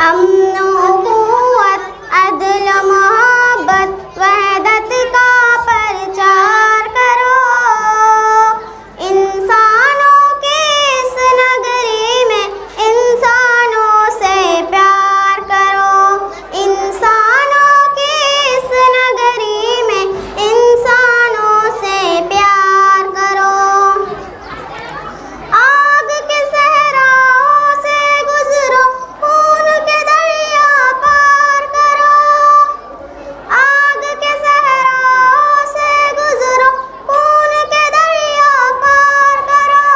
अमन क़ुव्वत अदल मोहब्बत वहदत का प्रचार करो। इंसानों की इस नगरी में इंसानों से प्यार करो। इंसानों की इस नगरी में इंसानों से प्यार करो। आग के सहराओं से गुजरो, खून के दरिया पार करो। आग के सहराओं से गुजरो, खून के दरिया पार करो।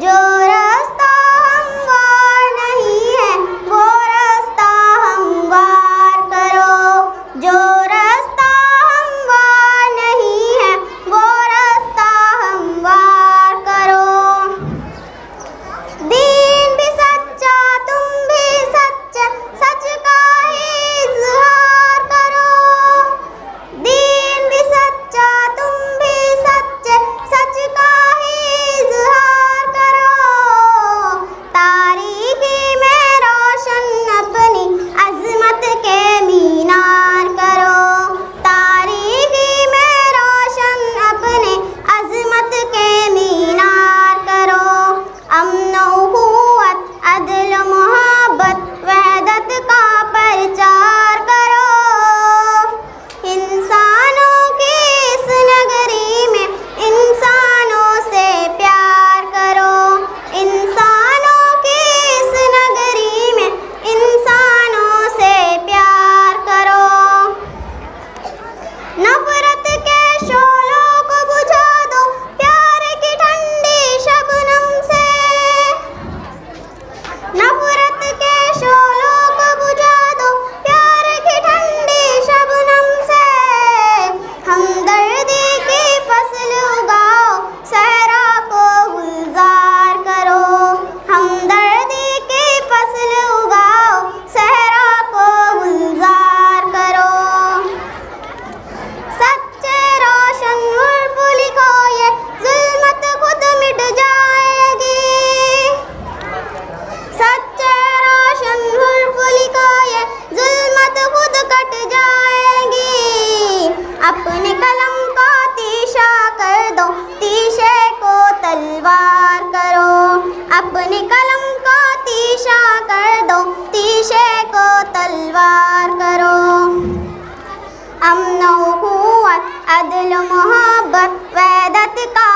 जो रास्ता हमवार नहीं है वो रास्ता हमवार करो। जो रास्ता हमवार नहीं है वो रास्ता हमवार करो। दीन भी सच्चा तुम भी सच्चे, सच का ही इज़हार करो। दीन भी सच्चा तुम भी सच्चे, सच का ही इज़हार करो। तारीकी में रोशन अपनी अज़मत के मीनार करो। तारीकी में रोशन अपने अज़मत के मीनार करो। अमन क़ुव्वत अदल मोहब्बत वहदत का प्रचार करो। इंसानों की इस नगरी में इंसानों से प्यार करो। इंसानों की इस नगरी में इंसानों से प्यार करो। नफरत के शोलों को बुझा दो प्यार की ठंडी शबनम से। नफरत के शोलों को बुझा दो प्यार की ठंडी शबनम से। हमदर्दी की फसल उगाओ, सहरा को गुलजार करो। हमदर्दी की फसल उगाओ, सहरा को गुलजार करो। सच्चे रोशन उर्फ लिखो ये ज़ुल्मत खुद मिट जाएगी। सच्चे रोशन उर्फ लिखो ये ज़ुल्मत खुद कट जाएगी। अपने कलम को तीशा कर दो, तीशे को तलवार करो। अपने कलम को तीशा कर दो, तीशे को तलवार करो। अमन क़ुव्वत अदल मोहब्बत वहदत का